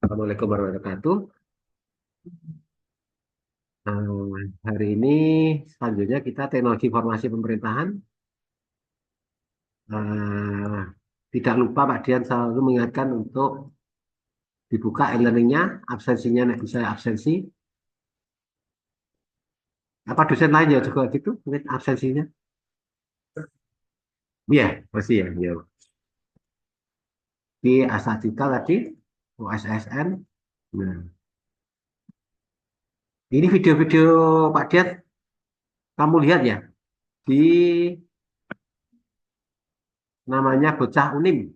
Assalamualaikum warahmatullahi wabarakatuh. Hari ini selanjutnya kita teknologi informasi pemerintahan. Eh, Tidak lupa Pak Dian selalu mengingatkan untuk dibuka e-learningnya, absensinya nek bisa absensi. Apa dosen lain ya juga gitu, mungkin absensinya? Iya, pasti ya. Ya. Di Asatita tadi, OSSN. Nah, ini video-video Pak Dian, kamu lihat ya, di namanya Bocah Unim.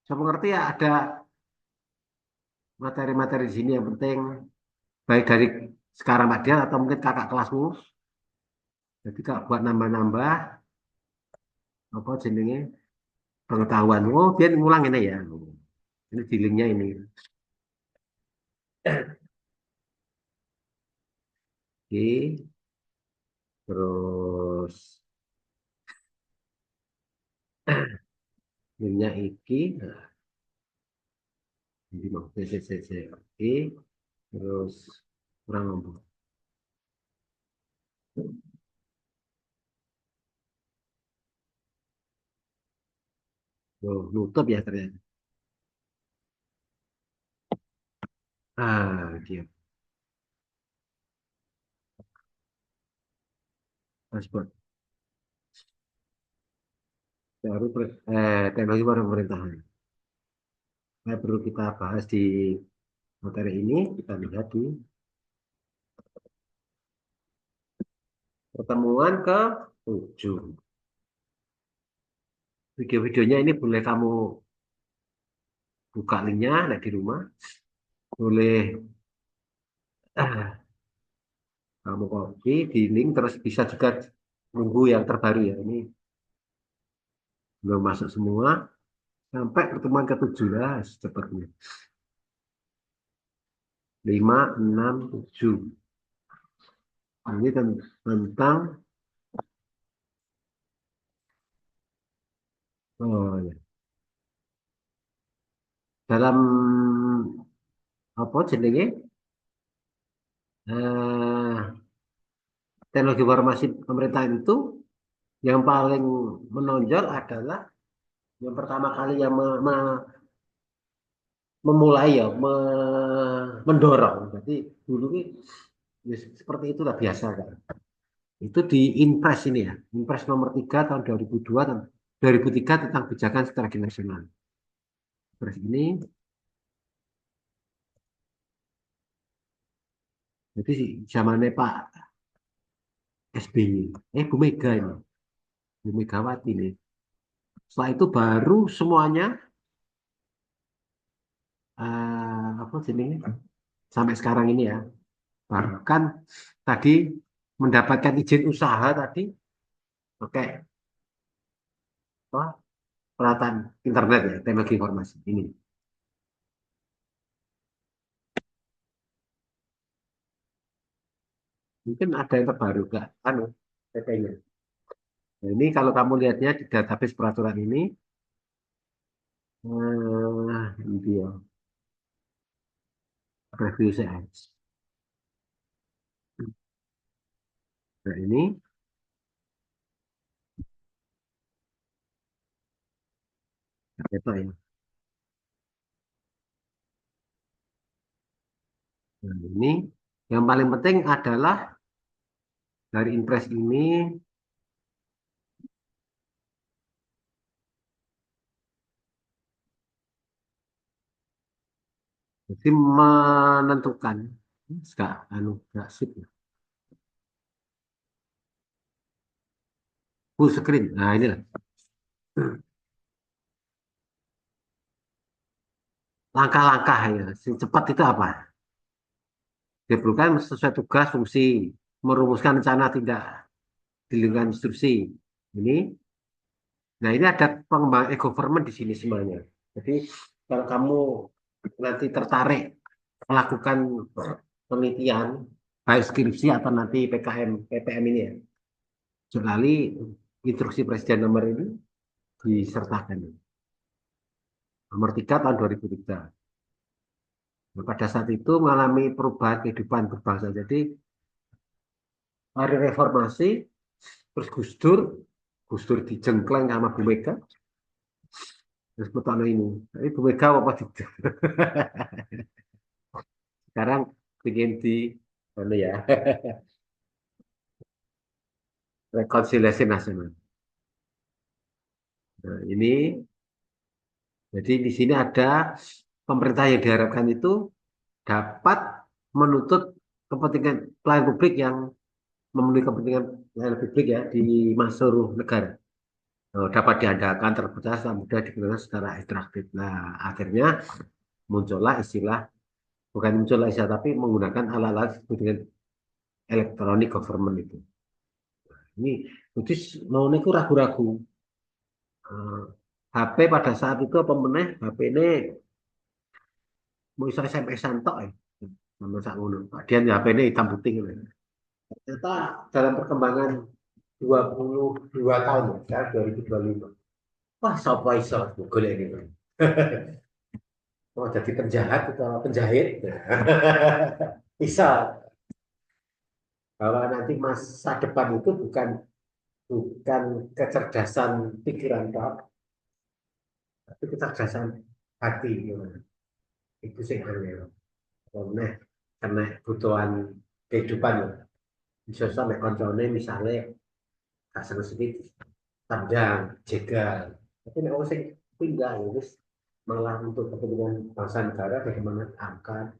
Saya mengerti ya ada materi-materi di sini yang penting baik dari sekarang Pak Dian atau mungkin kakak kelasmu. Jadi kalau buat nambah-nambah apa jenenge pengetahuan. Oh, dia ngulang ini ya. Ini di linknya ini. Oke, terus linknya iki. Nah, ini mau CCCC. Oke, terus kurang ngomong. Oh, nutup ya ternyata. Dia paspor baru teknologi baru pemerintahan. Nah, perlu kita bahas di materi ini. Kita lihat di pertemuan ke 7. Video-videonya ini boleh kamu buka linknya nah, di rumah. Boleh kamu copy di link terus bisa juga nunggu yang terbaru ya. Ini belum masuk semua sampai pertemuan ke-7 lah secepatnya. 5, 6, 7. Ini tentang oh, ya. Dalam apa jenenge eh, teknologi informasi pemerintahan itu yang paling menonjol adalah yang pertama kali yang memulai ya mendorong. Jadi dulu ini ya, seperti itulah biasa kan. Itu di Inpres ini ya, Inpres nomor 3 tahun 2002 dan 2003 tentang kebijakan strategi nasional. Inpres ini, jadi zamannya Pak SBY, Bu Mega ini, Bu Megawati ini. Setelah itu baru semuanya apa jenisnya sampai sekarang ini ya. Bahkan tadi mendapatkan izin usaha tadi pakai apa, peralatan internet ya, teknologi informasi ini. Mungkin ada yang terbaru nggak? Anu, PP-nya. Nah, ini kalau kamu lihatnya di database peraturan ini, ini dia, review CS. Nah, ini, itu ya. Nah, ini yang paling penting adalah dari Impres ini, jadi menentukan, nggak, anu, nggak sip, ya. Full screen. Nah, inilah. Langkah-langkah ya, cepat itu apa? Diperlukan sesuai tugas, fungsi, merumuskan rencana tindak di lingkungan instruksi. Ini, nah ini ada pengembangan e-government di sini semuanya. Jadi kalau kamu nanti tertarik melakukan penelitian, baik skripsi atau nanti PKM, PPM ini ya, kecuali instruksi Presiden nomor ini disertakan. nomor 3 tahun 2003. Nah, pada saat itu mengalami perubahan kehidupan berbangsa. Jadi ada reformasi, terus Gus Dur dijengkleng sama Bu Mega, terus betul ini. Tapi Bu Mega apa tidak? Sekarang ingin di mana ya rekonsiliasi nasional. Nah, ini jadi di sini ada pemerintah yang diharapkan itu dapat menuntut kepentingan pelayan publik yang memenuhi kepentingan pelayan publik ya di seluruh negara. Dapat diandalkan, terpercaya, mudah digunakan secara interaktif. Nah, akhirnya muncullah istilah, bukan muncullah istilah, tapi menggunakan alat-alat dengan electronic government itu. Ini, jadi mau niku ragu-ragu. Eh, HP pada saat itu apa meneh, HP ini mau iso SMS-an tok ya. Sama sak ngono. Kemudian HP ini hitam putih gitu. Ternyata dalam perkembangan 22 tahun ya, sekarang 2025. Wah, sapa iso golek ini. Mau jadi penjahat atau penjahit? Bisa. Bahwa nanti masa depan itu bukan kecerdasan pikiran tok, tapi kecerdasan hati. Gitu. Itu sih aneh. Karena kebutuhan kehidupan ya. Bisa sampai koncone misalnya gak seneng sedikit tandang, jegal. Tapi nek wong sing pindah ya wis malah untuk kepentingan bangsa negara bagaimana angkat.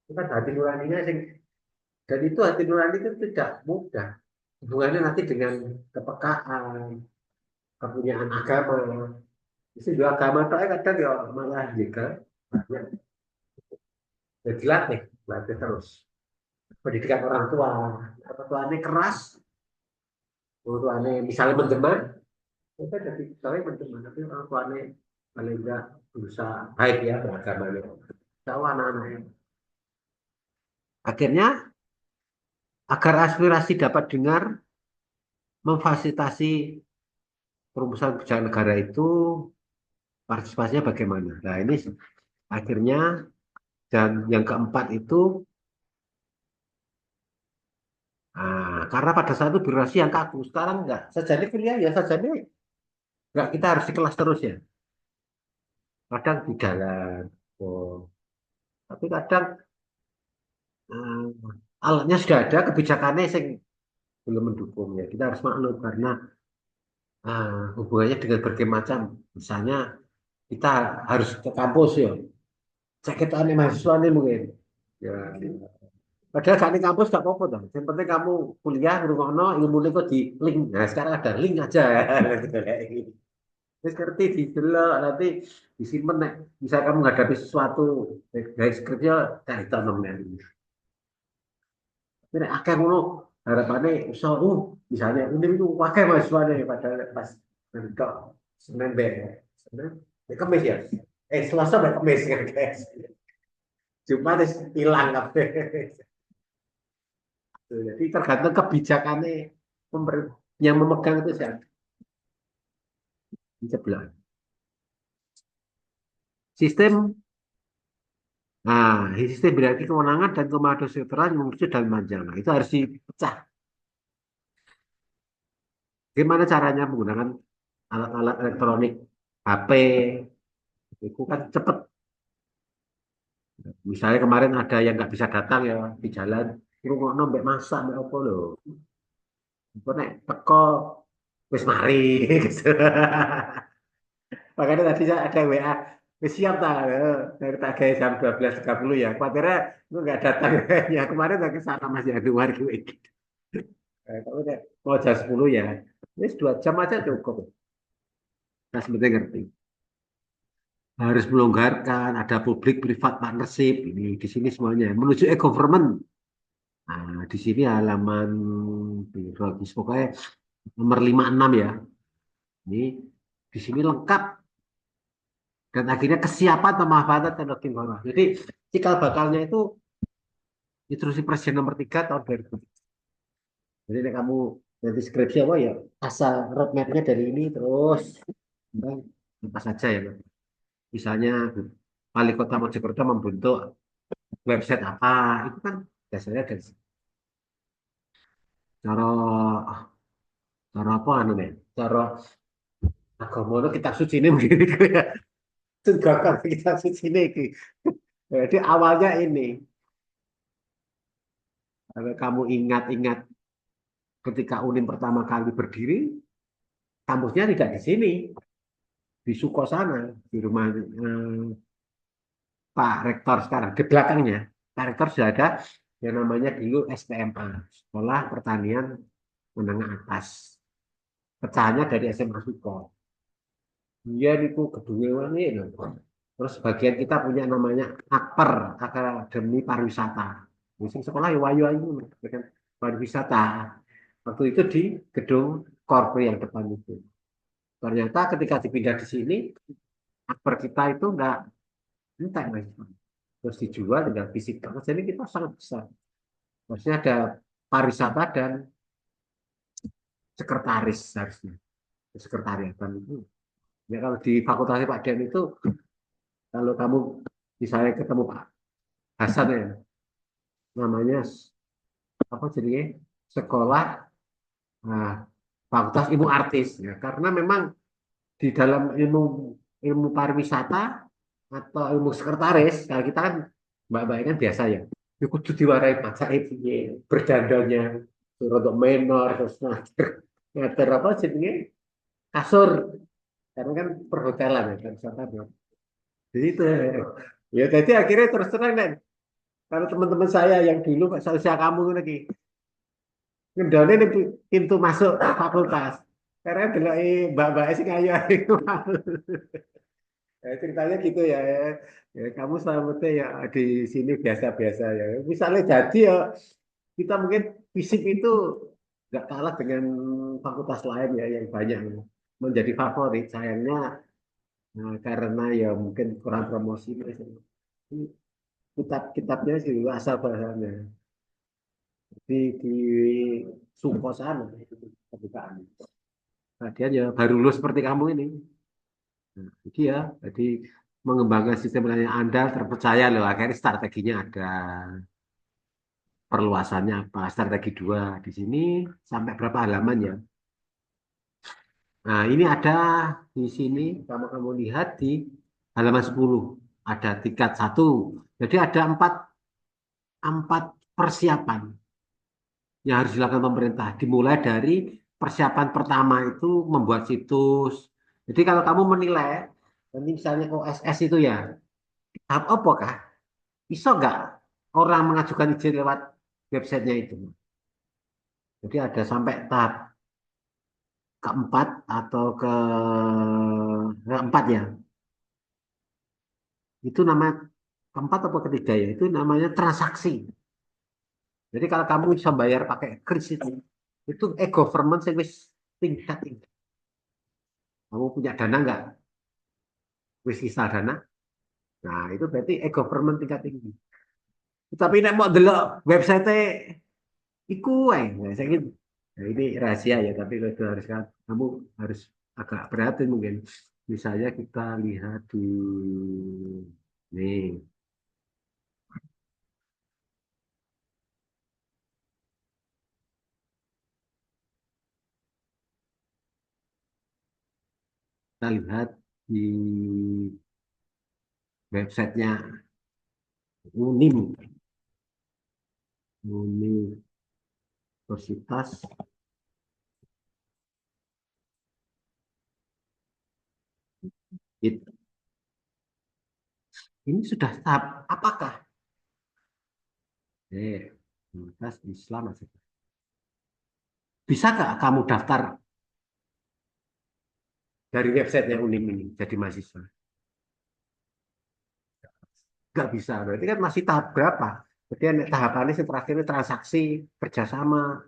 Itu kan hati nuraninya sing dan itu hati nurani itu tidak mudah. Hubungannya nanti dengan kepekaan, kepunyaan agama. Itu juga agama itu kadang ya malah jegal. Ya dilatih terus. Pendidikan orang tuanya keras, orang tuanya misalnya mendeman, kita jadi tahu mendeman, tapi orang tuanya paling enggak berusaha baik ya beragamanya. Tahu anak-anaknya. Akhirnya agar aspirasi dapat dengar, memfasilitasi perumusan kebijakan negara itu partisipasinya bagaimana. Nah ini akhirnya dan yang keempat itu karena pada saat itu birokrasi yang kaku, sekarang enggak. Sajane kuliah ya sajane enggak kita harus di kelas terus ya. Kadang di jalan, oh. Tapi kadang alatnya sudah ada, kebijakannya yang belum mendukung ya. Kita harus maklum karena hubungannya dengan berbagai macam. Misalnya kita harus ke kampus ya. Sakit aneh mahasiswa nih mungkin. Ya. Padahal gak di kampus gak apa-apa dong. Yang penting kamu kuliah, ngrungokno, ilmu kok di link. Nah sekarang ada link aja. Terus ngerti di delok nanti disimpan nek bisa kamu menghadapi sesuatu dari skripnya dari tanam nanti. Ini akeh ngono harapannya iso misalnya ini itu akeh mahasiswane padahal pas bentuk Senin be Senin Kamis ya. Selasa be Kamis kan guys. Jumat wis hilang kabeh. Jadi tergantung kebijakannya pemerintah yang memegang itu siapa. Sebelah. Sistem sistem berarti kewenangan dan komando sektoral yang muncul dalam manjang. Nah, itu harus dipecah. Gimana caranya menggunakan alat-alat elektronik, HP, itu kan cepat. Misalnya kemarin ada yang nggak bisa datang ya di jalan, ngono mbek masak mbek apa lho. Engko nek teko wis mari gitu. Makanya tadi saya ada WA, wis siap tak? Dari tak kayak jam 12.30 ya. Khawatirnya lu nggak datang. Ya kemarin lagi sana masih ada luar gue. Tapi mau jam 10 ya. Wis 2 jam aja cukup. Nah, sebenarnya ngerti. Harus melonggarkan, ada public private partnership ini di sini semuanya menuju e-government. Nah, di sini halaman biologis pokoknya nomor 56 ya. Ini di sini lengkap dan akhirnya kesiapan pemanfaatan teknologi informasi. Jadi cikal bakalnya itu instruksi presiden nomor 3 tahun 2000. Jadi nek kamu nanti skripsi apa ya asal roadmapnya dari ini terus lepas saja ya. Misalnya Wali Kota Mojokerto membentuk website apa, itu kan dasarnya dari cara cara apa anu nih? Cara agama itu kitab suci ini begini ya. Tunggakan kitab suci ini. Jadi awalnya ini, kalau kamu ingat-ingat ketika UNIN pertama kali berdiri, kampusnya tidak di sini, di Suko sana, di rumah Pak Rektor sekarang. Di belakangnya, Pak Rektor sudah ada yang namanya dulu SPMA, Sekolah Pertanian Menengah Atas. Pecahannya dari SMA Suko. Dia itu kedua ini loh. Terus bagian kita punya namanya Akper, Akademi Pariwisata. Musim sekolah ya wayu ayu kan pariwisata. Waktu itu di gedung Korpe yang depan itu. Ternyata ketika dipindah di sini, Akper kita itu enggak mas. Terus dijual dengan fisik. Jadi kita sangat besar. Maksudnya ada pariwisata dan sekretaris harusnya. Sekretariatan itu. Ya kalau di Fakultas Pak Den itu, kalau kamu misalnya ketemu Pak Hasan ya, namanya apa jadinya sekolah nah, Fakultas Ilmu Artis ya karena memang di dalam ilmu ilmu pariwisata atau ilmu sekretaris kalau kita kan mbak-mbak kan biasa ya itu kudu diwarai baca itu berdandannya untuk menor terus ngatur ngatur apa jadinya kasur karena kan perhotelan ya kan wisata jadi itu ya jadi akhirnya terus terang kan kalau teman-teman saya yang dulu usia kamu lagi ngendone ning pintu masuk fakultas. Karena delok mbak-mbak sing ayu itu. Ya, ceritanya gitu ya, ya. Ya, kamu selamatnya ya di sini biasa-biasa ya. Misalnya jadi ya kita mungkin fisik itu nggak kalah dengan fakultas lain ya yang banyak menjadi favorit. Sayangnya nah, karena ya mungkin kurang promosi kitab-kitabnya sih asal bahasanya di Sungko sana itu kebukaan. Nah, dia ya baru lulus seperti kamu ini. Nah, jadi ya, jadi mengembangkan sistem pelayanan Anda terpercaya loh. Akhirnya strateginya ada, perluasannya apa, strategi dua di sini sampai berapa halaman ya. Nah, ini ada di sini, kalau kamu lihat di halaman 10 ada tingkat satu. Jadi ada empat persiapan yang harus dilakukan pemerintah. Dimulai dari persiapan pertama itu membuat situs. Jadi kalau kamu menilai, nanti misalnya OSS itu ya, tahap apa kah? Bisa nggak orang mengajukan izin lewat websitenya itu? Jadi ada sampai tahap keempat atau keempat ya. Itu namanya keempat atau ketiga ya. Itu namanya transaksi. Jadi kalau kamu bisa bayar pakai kris itu e-government service tingkat tinggi. Kamu punya dana nggak? Wis sisa dana? Nah, itu berarti e-government tingkat tinggi. Tapi nek mau delok website iku wae. Nah, saya ingin, nah, ini rahasia ya, tapi itu harus kamu harus agak prihatin mungkin. Misalnya kita lihat di nih, kita lihat di websitenya Unim, Universitas. Ini sudah tahap apakah? Universitas Islam. Bisa nggak kamu daftar dari websitenya Unim ini jadi mahasiswa? Nggak bisa. Berarti kan masih tahap berapa? Berarti tahapannya yang terakhir ini transaksi kerjasama.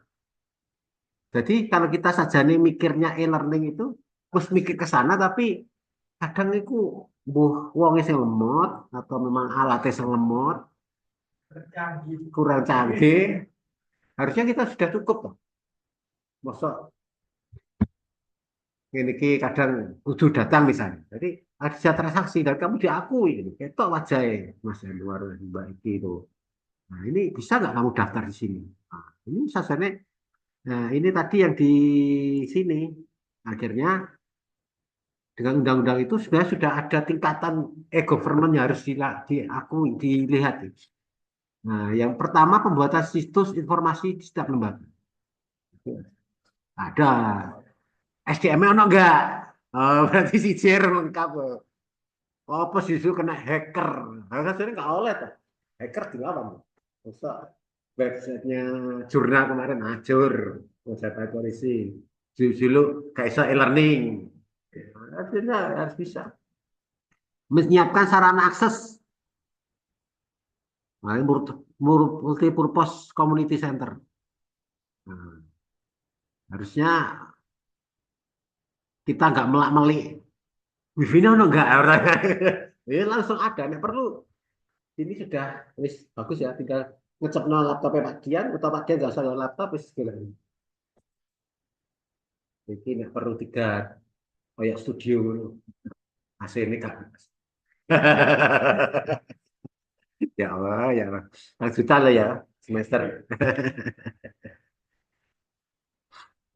Jadi kalau kita saja nih mikirnya e-learning itu, terus mikir ke sana, tapi kadang itu buh wongnya yang lemot atau memang alatnya yang lemot, kurang canggih. Harusnya kita sudah cukup, toh. Masa ini kadang kudu datang misalnya. Jadi ada transaksi dan kamu diakui ini. Ketok wajahnya Mas Anwar Mbak Iki itu. Nah, ini bisa nggak kamu daftar di sini? Nah, ini sasarannya. Nah, ini tadi yang di sini. Akhirnya dengan undang-undang itu sebenarnya sudah ada tingkatan e-government yang harus diakui, dilihat. Nah, yang pertama pembuatan situs informasi di setiap lembaga. Ada. SDM-nya ono enggak? Oh, berarti si Jer lengkap. Oh, apa sih itu kena hacker? Hacker sini nggak oleh tuh. Hacker dilawan. Masa websitenya jurnal kemarin hancur. Website polisi. Dulu kayak iso e-learning. Artinya harus bisa. Menyiapkan sarana akses. Nah, ini multi-purpose community center. Nah, harusnya kita nggak melak-melik. Wifi-nya ono nggak? Ini langsung ada. Nek perlu ini sudah wis bagus ya, tinggal ngecepno laptopnya Pak Dian atau Pak Dian nggak usah laptop wis segala. Ini nggak perlu tiga kayak studio AC ini kan. Ya Allah, ya Allah. 1 juta lah ya semester.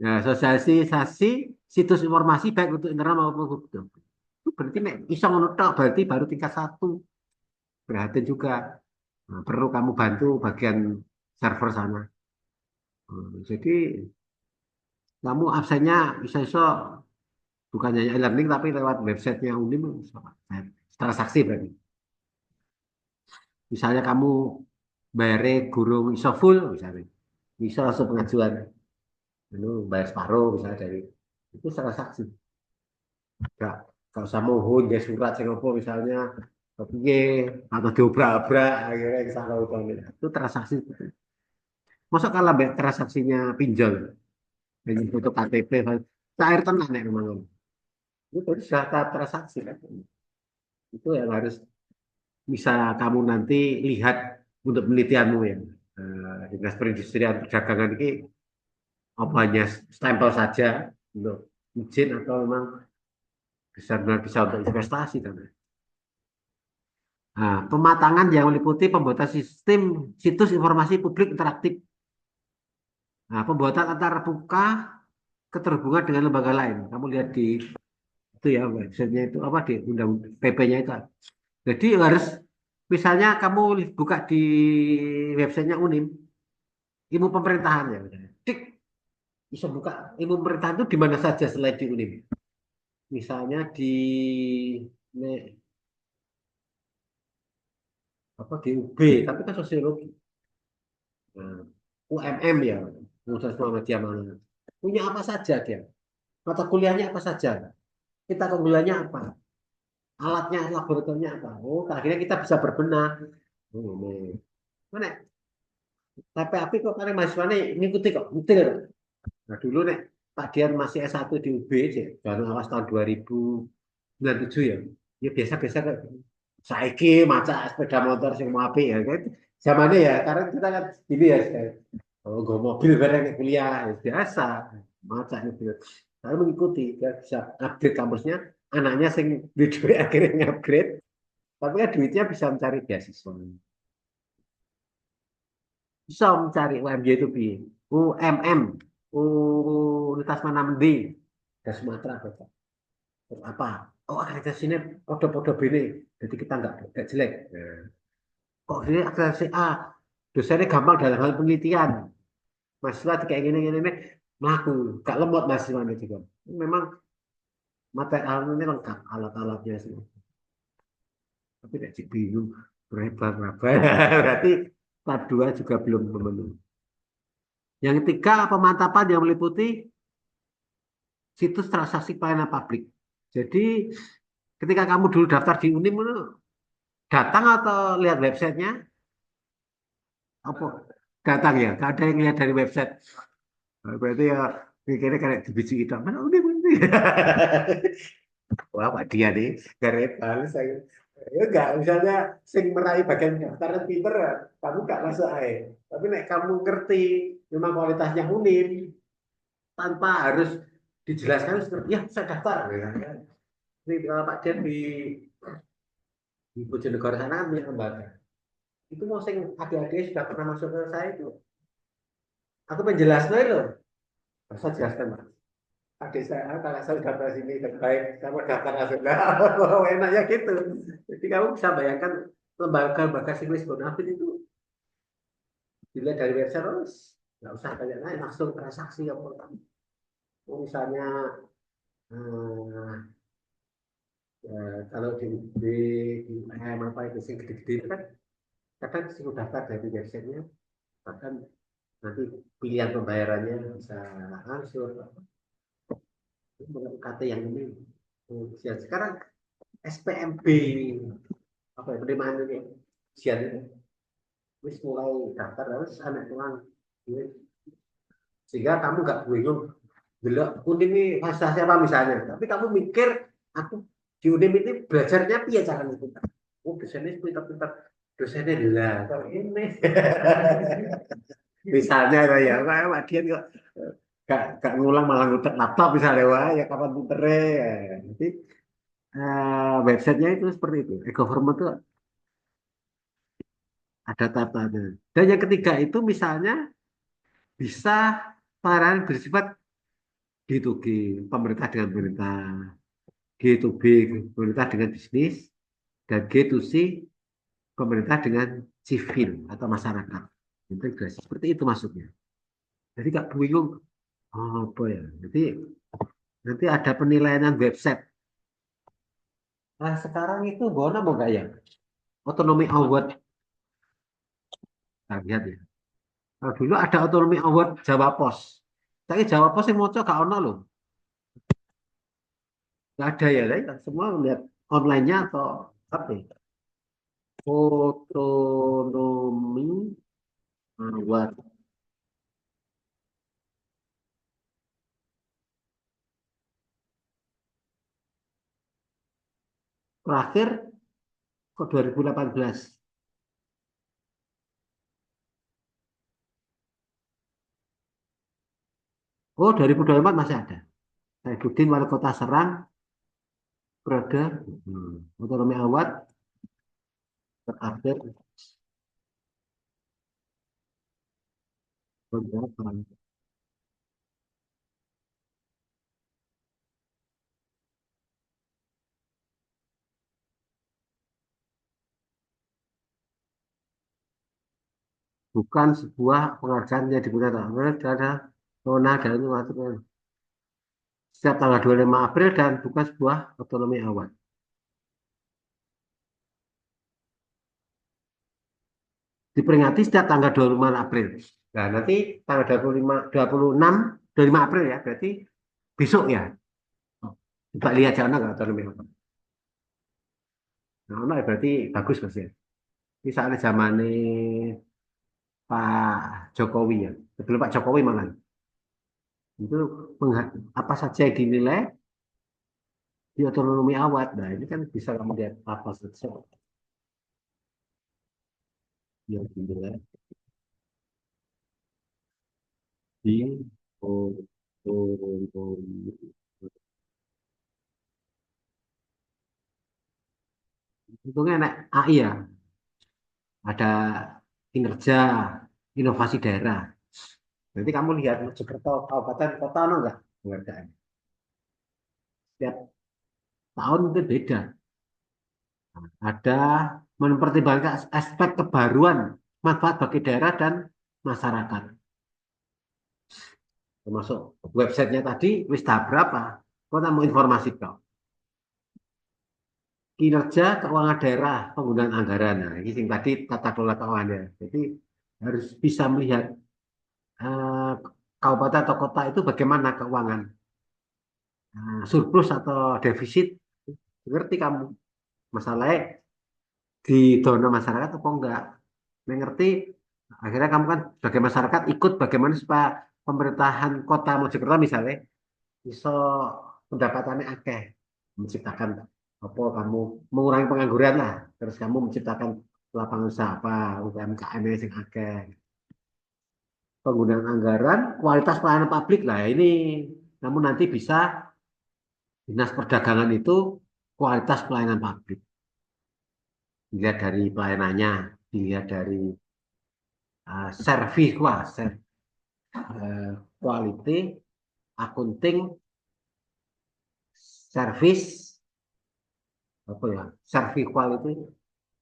Nah, sosialisasi situs informasi baik untuk internal maupun publik. Itu berarti nek iso ngono tok, berarti baru tingkat 1. Perhatian juga. Nah, perlu kamu bantu bagian server sana. Jadi kamu absennya bisa bukan hanya e-learning tapi lewat websitenya Unim transaksi berarti. Misalnya kamu bayar guru iso full misalnya, bisa langsung pengajuan, itu bayar separuh misalnya dari itu transaksi. Gak, gak usah mohon ya surat sing apa misalnya piye atau diobrak-abrak akhirnya salah utang itu transaksi. Masa kalau transaksinya pinjol, dengan foto KTP, cair tenang nih memang. Itu sudah tahap transaksi kan. Itu yang harus bisa kamu nanti lihat untuk penelitianmu ya. Dinas perindustrian perdagangan ini apa hanya stempel saja untuk izin atau memang benar-benar bisa untuk investasi kan. Nah, pematangan yang meliputi pembuatan sistem situs informasi publik interaktif. Nah, pembuatan antar buka keterhubungan dengan lembaga lain. Kamu lihat di itu ya websitenya itu apa di undang PP-nya itu. Jadi harus misalnya kamu buka di websitenya Unim, ilmu pemerintahan ya. Tik, bisa buka ilmu pemerintahan itu di mana saja selain di Unim. Misalnya di apa di UB, tapi kan sosiologi. Nah, UMM ya, Universitas Muhammadiyah Malang. Punya apa saja dia? Mata kuliahnya apa saja? Kita keunggulannya apa? Alatnya, laboratoriumnya apa? Oh, akhirnya kita bisa berbenah. Oh, ini. Mana? Tapi api kok karena mahasiswa ini ngikuti kok, ngetil. Nah, dulu nek Pak Dian masih S1 di UB, baru awas tahun 2097 ya. Ya biasa-biasa kayak gitu. Saiki maca sepeda motor sing mau apik ya kan. Zamannya ya, karena kita kan gini ya. Oh, gue mobil bareng kayak kuliah ya, biasa. Maca itu. Lalu mengikuti, dia bisa upgrade kampusnya. Anaknya sing di duit akhirnya upgrade. Tapi kan duitnya bisa mencari beasiswa. Bisa mencari UMY itu bi. UMM. Universitas mana di. Ke Sumatera. Bapak. Terus apa? Oh, akreditasinya podo-podo bini. Jadi kita nggak jelek. Nah, kok ini akreditasi A? Dosennya gampang dalam hal penelitian. Mahasiswa kayak gini-gini melaku. Gak lemot mahasiswa ini juga. Memang material ini lengkap alat-alatnya semua. Tapi tidak bingung. Berapa berarti tahap 2 juga belum memenuhi. Yang ketiga, pemantapan yang meliputi situs transaksi pelayanan publik. Jadi ketika kamu dulu daftar di Unim, datang atau lihat websitenya? Apa? Datang ya, gak ada yang lihat dari website. Nah, berarti ya mikirnya kayak dibiji itu. Mana Unim ini? Wah, Pak dia nih, garetan saya. Ya enggak, misalnya sing meraih bagian daftaran pinter, ya, kamu gak masuk aja. Tapi nek kamu ngerti memang kualitasnya Unim, tanpa harus dijelaskan, ya saya daftar. Ya. Jadi kalau Pak Dian di Bojonegoro sana kan punya lembaga. Itu mau sing adik-adik sudah pernah masuk ke saya itu. Aku penjelaskan loh. Saya jelaskan, Pak. Adik saya, kalau saya daftar sini terbaik, kamu daftar langsung. Nah, enaknya gitu. Jadi kamu bisa bayangkan lembaga Sivis Bonafit itu dilihat dari website terus nggak usah tanya langsung transaksi apa. Misalnya eh, ya, kalau di UM apa itu sing gede-gede itu kan kadang sih daftar dari websitenya, bahkan nanti pilihan pembayarannya bisa langsung UKT yang ini. Ya, sekarang SPMB apa ya penerimaan ini ujian itu wis mulai daftar terus anak tulang sehingga kamu nggak bingung belok Unim ini fasilitasnya apa misalnya, tapi kamu mikir aku di Unim ini belajarnya piye cara itu, oh dosennya pintar-pintar, dosennya lah kalau ini misalnya ya Pak Dian kok gak ngulang malah ngutek laptop misalnya wah ya kapan pinternya ya. Jadi websitenya itu seperti itu, e-government itu ada tatanya. Dan yang ketiga itu misalnya bisa pelayanan bersifat G2G, pemerintah dengan pemerintah, G2B, pemerintah dengan bisnis, dan G2C, pemerintah dengan sivil atau masyarakat. Integrasi seperti itu maksudnya. Jadi nggak bingung, oh, apa ya. Jadi nanti ada penilaian website. Nah sekarang itu Bona mau nggak ya? Otonomi Award, nah, lihat ya. Nah, dulu ada Otonomi Award Jawa Pos. Tapi Jawa Pos yang mau gak ono loh. Nggak ada ya, ya. Semua lihat online-nya atau apa ya? Otonomi Award. Terakhir ke 2018. Oh, 2024 masih ada. Saifuddin Wali Kota Serang, periode Otonomi Award terakhir beberapa. Bukan sebuah penghargaan yang digunakan. Ada zona dan itu masuk setiap tanggal 25 April dan bukan sebuah Otonomi Award. Diperingati setiap tanggal 25 April. Nah, nanti tanggal 25, 26, 25 April ya, berarti besok ya. Coba lihat jangan nggak Otonomi Award. Nah, ono ya berarti bagus Mas ya. Misalnya zaman Pak Jokowi ya, sebelum Pak Jokowi malah itu apa saja yang dinilai di otonomi award. Nah ini kan bisa kamu lihat apa saja yang dinilai di otonomi. Untungnya enak AI ya, ada kinerja inovasi daerah. Nanti kamu lihat Mojokerto, kabupaten, kota, no enggak penghargaan. Setiap tahun itu beda. Ada mempertimbangkan aspek kebaruan manfaat bagi daerah dan masyarakat. Termasuk websitenya tadi, wis tahap berapa? Kau mau informasi kau. Kinerja keuangan daerah, penggunaan anggaran. Nah, ini yang tadi tata kelola keuangannya. Jadi harus bisa melihat eh, kabupaten atau kota itu bagaimana keuangan. Surplus atau defisit, ngerti kamu. Masalahnya di dana masyarakat apa enggak. Mengerti, akhirnya kamu kan sebagai masyarakat ikut bagaimana supaya pemerintahan kota Mojokerto misalnya bisa pendapatannya akeh, menciptakan apa kamu mengurangi pengangguran lah, terus kamu menciptakan lapangan usaha apa UMKM yang akeh, penggunaan anggaran, kualitas pelayanan publik lah ini namun nanti bisa Dinas Perdagangan itu kualitas pelayanan publik. Dilihat dari pelayanannya, dilihat dari servis, wah, quality, akunting, servis, apa ya, servis quality,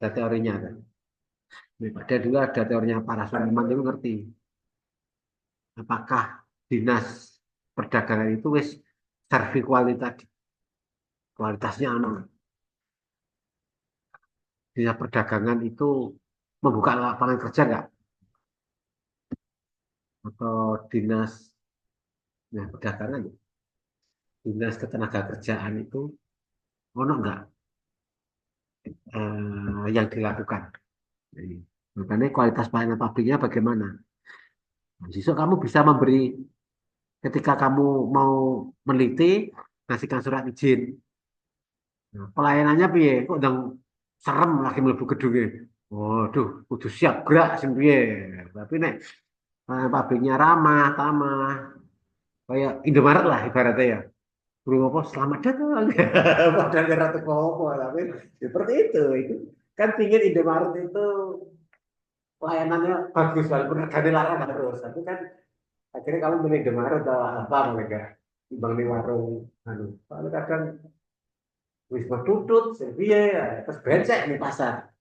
ada teorinya kan. Ada juga ada teorinya para seniman itu ngerti. Apakah dinas perdagangan itu wis servis kualitas kualitasnya anu. Dinas perdagangan itu membuka lapangan kerja nggak? Atau dinas perdagangan, dinas ketenaga kerjaan itu ono nggak yang dilakukan? Jadi, makanya kualitas pelayanan publiknya bagaimana? Nah, besok kamu bisa memberi ketika kamu mau meneliti, ngasihkan surat izin. Nah, pelayanannya piye? Kok udah serem lagi mlebu gedungnya. Waduh, kudu siap gerak sing piye. Tapi nek pabriknya ramah, tamah, kayak Indomaret lah ibaratnya ya. Burung apa? Selamat datang. Padahal ya ratu apa, tapi seperti itu. Kan pingin Indomaret itu pelayanannya bagus walaupun harganya larang terus. Tapi kan akhirnya kamu milih Indomaret atau apa mereka dibanding di warung. Anu, kalau kadang wis tutut, piye ya, terus becek nih pasar.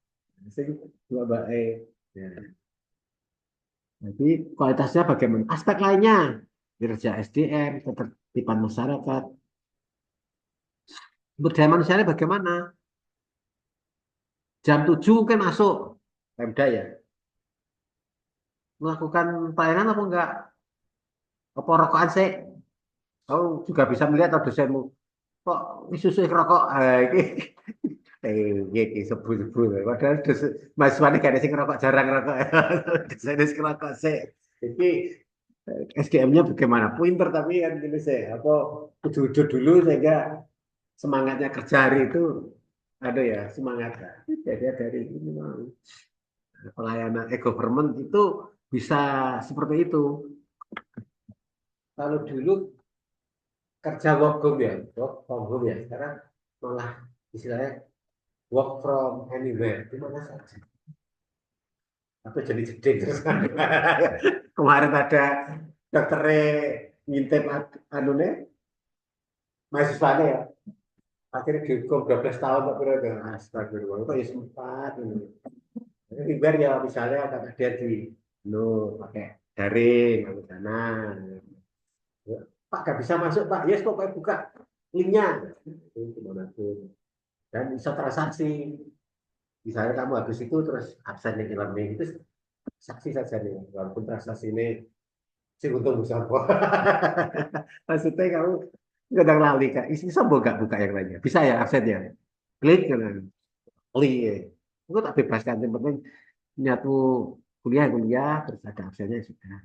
Sing dua bae. Ya. Jadi kualitasnya bagaimana? Aspek lainnya, kinerja SDM, ketertiban masyarakat, sumber daya manusianya bagaimana? Jam 7 mungkin masuk Pemda ya. Melakukan pelayanan apa enggak? Apa rokokan sih? Kau juga bisa melihat atau dosenmu. Kok susu rokok? Ini ini sebut-sebut. Padahal mahasiswa ini gak ada sing ngerokok, jarang ngerokok. Dosen sing ngerokok sih. Ini SDM-nya bagaimana? Pinter tapi kan gini sih. Apa ujung-ujung dulu sehingga semangatnya kerja hari itu ada ya semangat. Jadi dari ini mau pelayanan e-government itu bisa seperti itu. Kalau dulu kerja work home ya, work from home ya. Sekarang malah istilahnya work from anywhere, di mana saja. Atau jadi jeding terus. Kemarin ada dokter ngintip anu nih, mahasiswanya ya. Akhirnya dihukum 12 tahun tak kira astagfirullah. Kok ya sempat ini. Jadi biar ya misalnya kata dia di pakai daring ke sana. Pak gak bisa masuk Pak, yes kok kayak buka linknya. Itu gimana tuh? Dan bisa transaksi. Misalnya kamu habis itu terus absen yang e-learning itu saksi saja nih, walaupun transaksi ini sih untung bisa apa. Maksudnya kamu kadang lali kak, isi sobo gak buka yang lainnya. Bisa ya absen ya, klik kan, klik. Aku tak bebaskan, yang penting nyatu kuliah kuliah terus ada absennya ya sudah.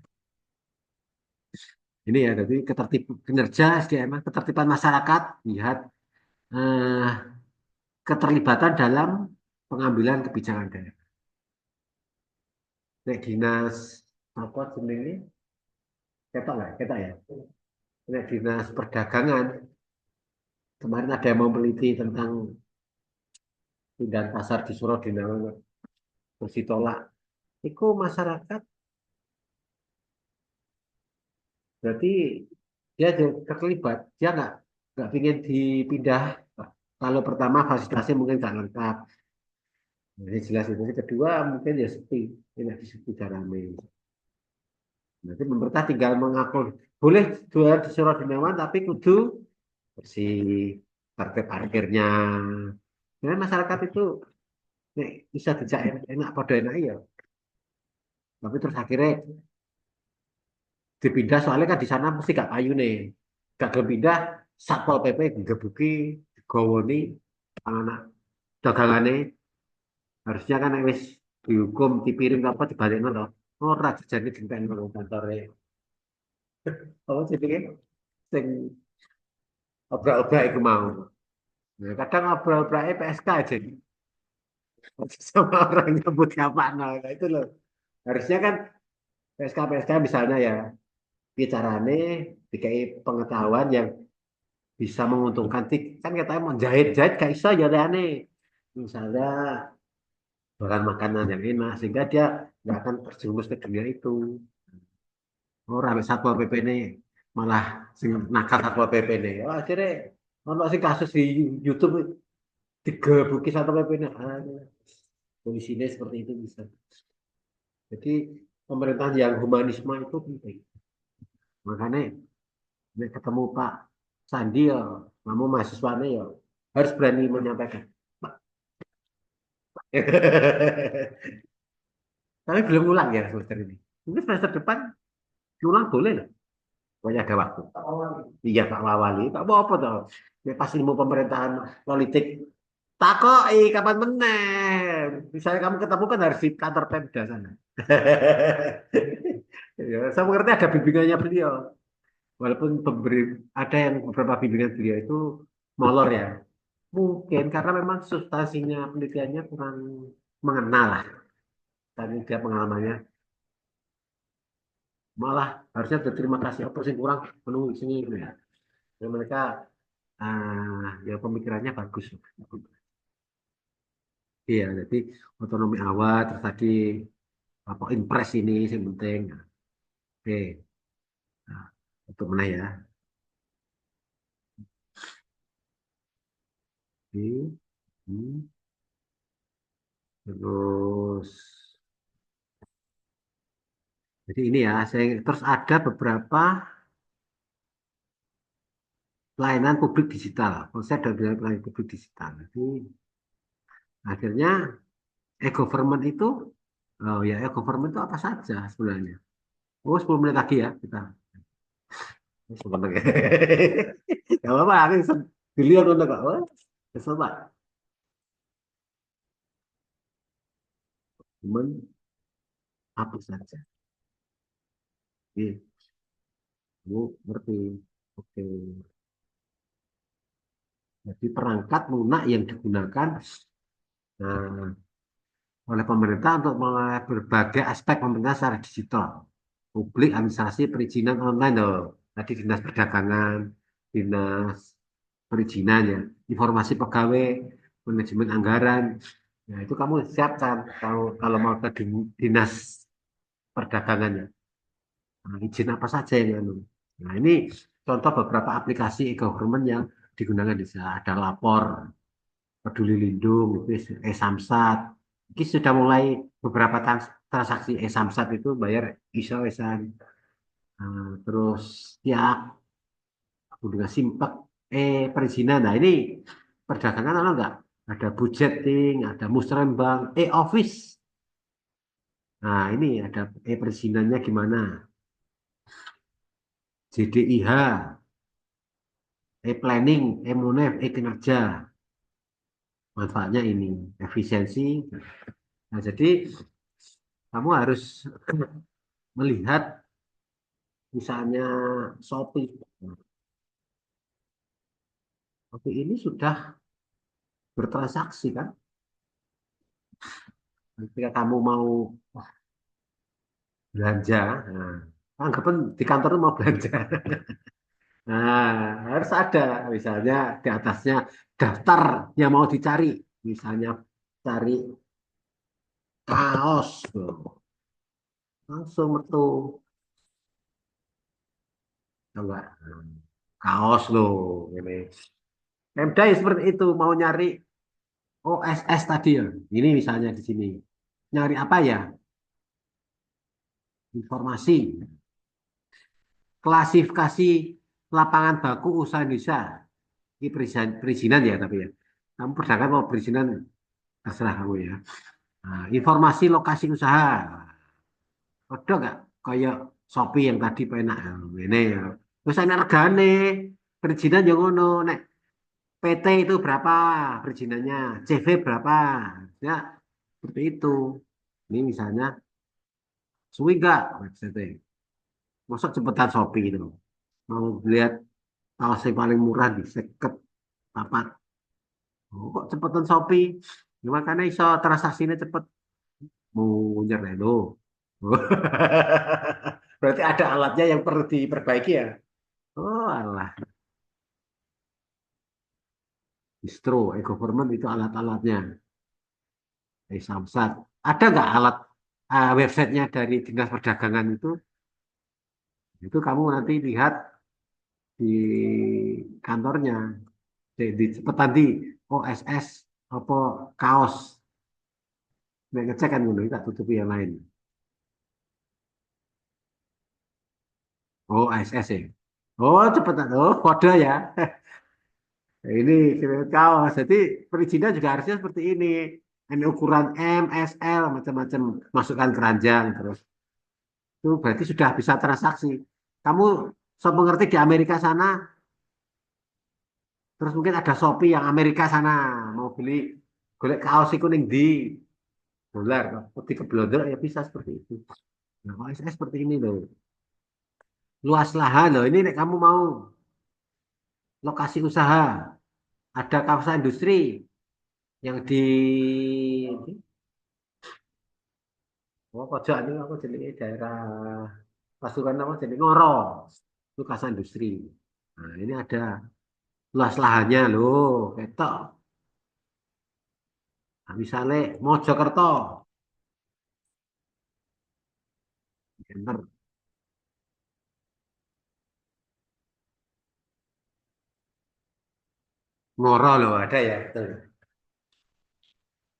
Ini ya, jadi ketertiban kinerja SDM, ketertiban masyarakat, lihat eh, keterlibatan dalam pengambilan kebijakan daerah. Nek dinas apa ini ketok nggak? Ketok ya. Nek dinas perdagangan kemarin ada yang mau meneliti tentang pindahan pasar di Surodina terus ditolak. Itu masyarakat berarti dia terlibat. Dia nggak ingin dipindah. Kalau pertama fasilitasnya mungkin nggak lengkap. Nah, ini jelas itu. Yang kedua mungkin ya sepi. Ini sepi dan ramai. Nanti pemerintah tinggal mengatur. Boleh jual di Surodinawan tapi kudu bersih parkir parkirnya. Nah, masyarakat itu nek, bisa dijak enak pada enak ya. Tapi terus akhirnya dipindah soalnya kan di sana mesti gak payu nih. Gak gelem pindah Satpol PP digebuki, digowoni anak dagangane. Harusnya kan wis dihukum, dipiring apa dibalikno to. Ora terjadi genten nang kantore. Oh jadi sing obrak-obrak iku mau. Nah, kadang obrak-obraknya PSK aja. Sama orang nyebut apa nah itu loh. Harusnya kan PSK PSK misalnya ya Bicarane dikai pengetahuan yang bisa menguntungkan. Kan katanya mau jahit-jahit gak bisa ya aneh. Misalnya jualan makanan yang enak sehingga dia nggak akan terjerumus ke dunia itu. Oh, rame satpol PP ini malah sing nakal satpol PP ini. Oh, akhirnya ono sing kasus di YouTube digebuki satpol PP ini. Ah, polisi ini seperti itu bisa. Jadi pemerintahan yang humanisme itu penting. Makanya nek ketemu Pak Sandi ya, kamu mahasiswanya ya harus berani menyampaikan. Pak. Tapi belum ulang ya semester ini. Mungkin semester depan ulang boleh lah. Pokoknya ada waktu. Iya Pak Wawali. Pak mau apa toh? Ya, pas ilmu pemerintahan politik. Takoi kapan meneh. Misalnya kamu ketemu kan harus di kantor Pemda sana. Ya, saya mengerti ada bimbingannya beliau. Walaupun ada yang beberapa bimbingan beliau itu molor ya. Mungkin karena memang substansinya penelitiannya kurang mengenal lah. Dan dia pengalamannya malah harusnya berterima kasih apa sih kurang penuh sini gitu ya. Dan mereka ya pemikirannya bagus. Iya, jadi otonomi awal terus tadi apa impres ini yang penting. Oke, nah, untuk mana ya? Ini, ini. Terus jadi ini ya, terus ada beberapa pelayanan publik digital. Konsep dari pelayanan publik digital. Jadi akhirnya e-government itu, oh ya e-government itu apa saja sebenarnya? Oh 10 menit lagi ya kita. Sebentar. Gak apa-apa, aku dilihat untuk kok. Oh, coba. Cuman apa saja? Iya, kamu ngerti. Oke. Jadi perangkat lunak yang digunakan nah, oleh pemerintah untuk berbagai aspek pemerintah secara digital. Publik, administrasi, perizinan online loh. Tadi dinas perdagangan, dinas perizinan ya, informasi pegawai, manajemen anggaran. Nah, itu kamu siapkan kalau mau ke dinas perdagangannya. Nah, izin apa saja yang anu. Nah, ini contoh beberapa aplikasi e-government yang digunakan di sana. Ada lapor, peduli lindung, e-samsat. Ini sudah mulai beberapa transaksi e-samsat itu bayar ISO esan. Terus ya dengan simpak perizinan. Nah, ini perdagangan ada nggak? Ada budgeting, ada musrembang, e-office. Nah, ini ada e-perizinannya gimana? JDIH, e-planning, e-munef, e-kinerja. Manfaatnya ini, efisiensi. Nah, jadi kamu harus melihat misalnya Shopee. Shopee ini sudah bertransaksi kan? Ketika kamu mau belanja, nah, anggapan di kantor itu mau belanja. Nah, harus ada misalnya di atasnya daftar yang mau dicari. Misalnya cari kaos, tuh. Langsung metu coba kaos loh ini. Pemda ya seperti itu mau nyari OSS tadi ya. Ini misalnya di sini. Nyari apa ya? Informasi. Klasifikasi lapangan baku usaha Indonesia. Ini perizinan ya tapi ya. Kamu perdagangan mau perizinan terserah kamu ya. Nah, informasi lokasi usaha. Ada nggak kayak Shopee yang tadi penak ini ya. Terus enak regane perizinan yang ngono nek PT itu berapa perizinannya, CV berapa. Ya, seperti itu. Ini misalnya suwi nggak website. Masuk cepetan Shopee itu. Mau lihat kaos yang paling murah di seket papat. Oh, kok cepetan Shopee? Ya, makanya iso transaksinya cepet. Mau nyerah lo. Berarti ada alatnya yang perlu diperbaiki ya. Oh alah, distro, e-government itu alat-alatnya. Samsat. Ada nggak alat websitenya dari Dinas Perdagangan itu? Itu kamu nanti lihat di kantornya, cepetan di OSS apa kaos. Nek ngecek kan dulu, tak tutupi yang lain. Oh, ASS ya. Oh, cepetan. Oh, kode ya. Ini kaos. Jadi perizinan juga harusnya seperti ini. Ini ukuran M, S, L, macam-macam. Masukkan keranjang terus. Itu berarti sudah bisa transaksi. Kamu so mengerti di Amerika sana, terus mungkin ada Shopee yang Amerika sana mau beli golek kaos iku ning di dolar, putih ke blodor ya bisa seperti itu. Nah, OSS seperti ini loh. Luas lahan loh. Ini nek kamu mau lokasi usaha, ada kawasan industri yang di oh pojok ini aku jadi daerah Pasuruan apa jadi Ngoro itu kawasan industri. Nah ini ada luas lahannya loh, ketok. Nah, misalnya Mojokerto, enter Ngoro loh ada ya, betul.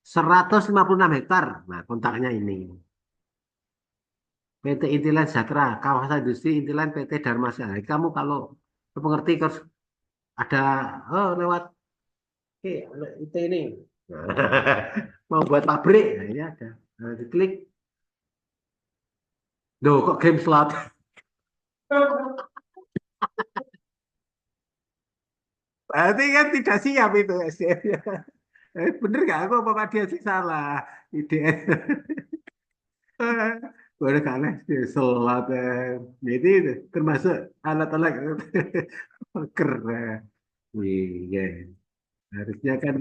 156 hektar. Nah kontaknya ini. PT Intiland Sejahtera, kawasan industri Intiland PT Dharma Sejahtera. Kamu kalau pengerti harus ada oh lewat itu ini. Mau buat pabrik, nah ini ada. Nah, diklik, loh kok game slot? Berarti kan tidak siap itu SDM-nya. Bener nggak aku apa dia sih salah ide. Boleh kalah slot. Jadi termasuk alat-alat keren. Iya. Harusnya kan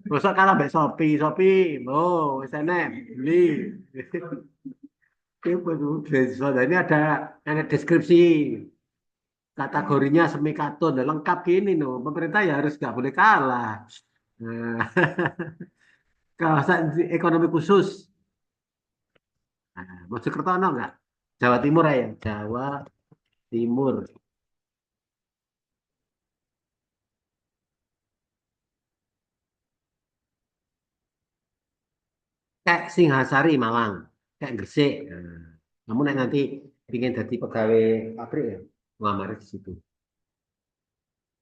masa kalah mbak Shopee, Shopee, oh sana beli. Itu baru soalnya ini ada deskripsi kategorinya semikatun lengkap gini loh. Pemerintah ya harus nggak boleh kalah. Nah, kawasan ekonomi khusus. Nah, Mojokerto ono nggak? Jawa Timur ya, Jawa Timur. Kayak Singhasari Malang, kayak Gresik. Nah, namun nanti ingin jadi pegawai pabrik ya, ngelamar di situ.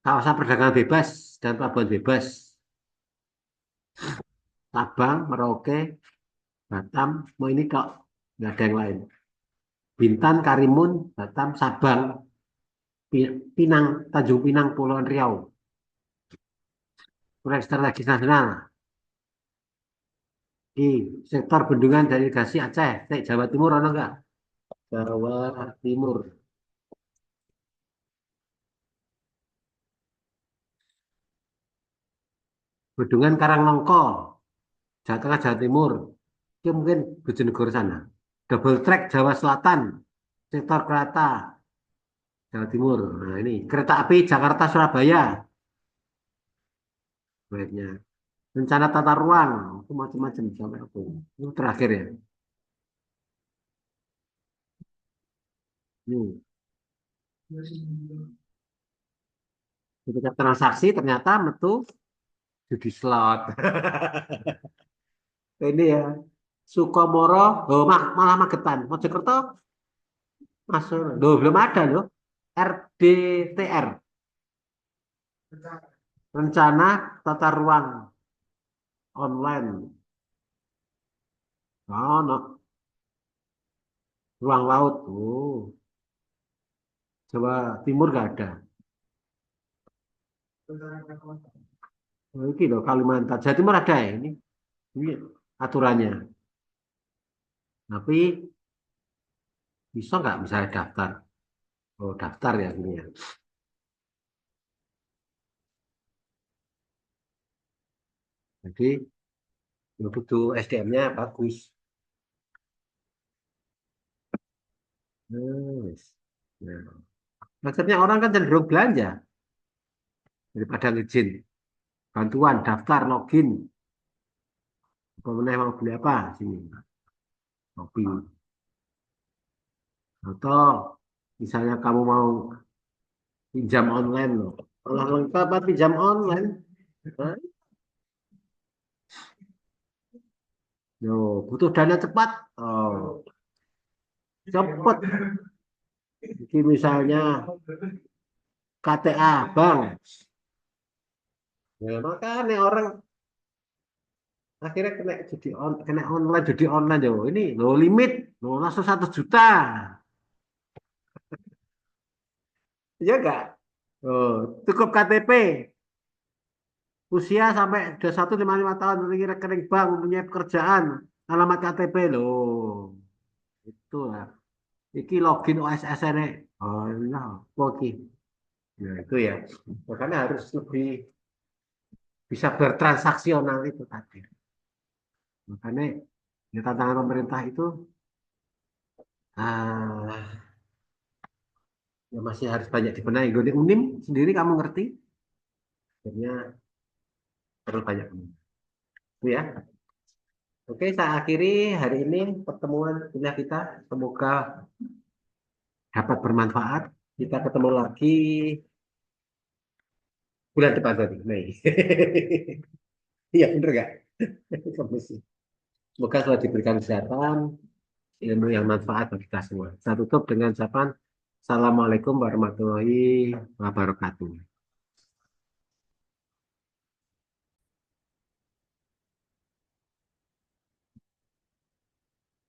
Kawasan perdagangan bebas dan pelabuhan bebas. Sabang, Merauke, Batam, mau ini kok nggak ada yang lain. Bintan, Karimun, Batam, Sabang, Pinang, Tanjung Pinang, Pulauan Riau. Proyek strategis nasional di sektor bendungan dan irigasi Aceh. Jawa Timur ada nggak? Jawa Timur. Bendungan Karangnongko, Jawa Tengah, Jawa Timur. Itu mungkin Bojonegoro sana. Double track Jawa Selatan, sektor kereta Jawa Timur. Nah ini kereta api Jakarta Surabaya proyeknya. Rencana tata ruang itu macam-macam sampai aku. Itu terakhir ya. Hmm. Ketika transaksi ternyata metu judi slot. Ini ya Sukomoro, oh, malah Magetan. Mojokerto masuk. Loh, belum ada loh. RDTR, rencana tata ruang online. Oh, no. Ruang laut. Oh, Jawa Timur nggak ada. Oh, ini loh Kalimantan. Jawa Timur ada ya ini aturannya. Tapi bisa nggak misalnya daftar? Oh, daftar ya ini ya. Jadi ya butuh SDM-nya bagus. Yes. Nah, maksudnya orang kan cenderung belanja daripada ngizin. Bantuan, daftar, login. Pemenang mau beli apa sini? Kopi. Atau misalnya kamu mau pinjam online loh. Kalau lengkap apa pinjam online? Hah? Yo, butuh dana cepat. Oh, cepet. Jadi misalnya KTA bank. Ya, makanya orang akhirnya kena online jadi online yo. Ini lo limit lo langsung 1 juta. Iya enggak? Oh, cukup KTP. Usia sampai 21 55 tahun memiliki rekening bank, mempunyai pekerjaan, alamat KTP loh. Itulah. Iki login OSSN. Oh, nah, oke. Nah, itu ya. Makanya harus lebih bisa bertransaksional itu tadi. Makanya ya, tantangan pemerintah itu ya masih harus banyak dibenahi. Goni Unim sendiri kamu ngerti? Akhirnya perlu banyak benahi. Itu ya. Oke, saya akhiri hari ini pertemuan kita. Semoga dapat bermanfaat. Kita ketemu lagi bulan depan tadi, Mei. Iya, bener nggak? Semoga selalu diberikan kesehatan, ilmu yang manfaat bagi kita semua. Saya tutup dengan ucapan Assalamualaikum warahmatullahi wabarakatuh.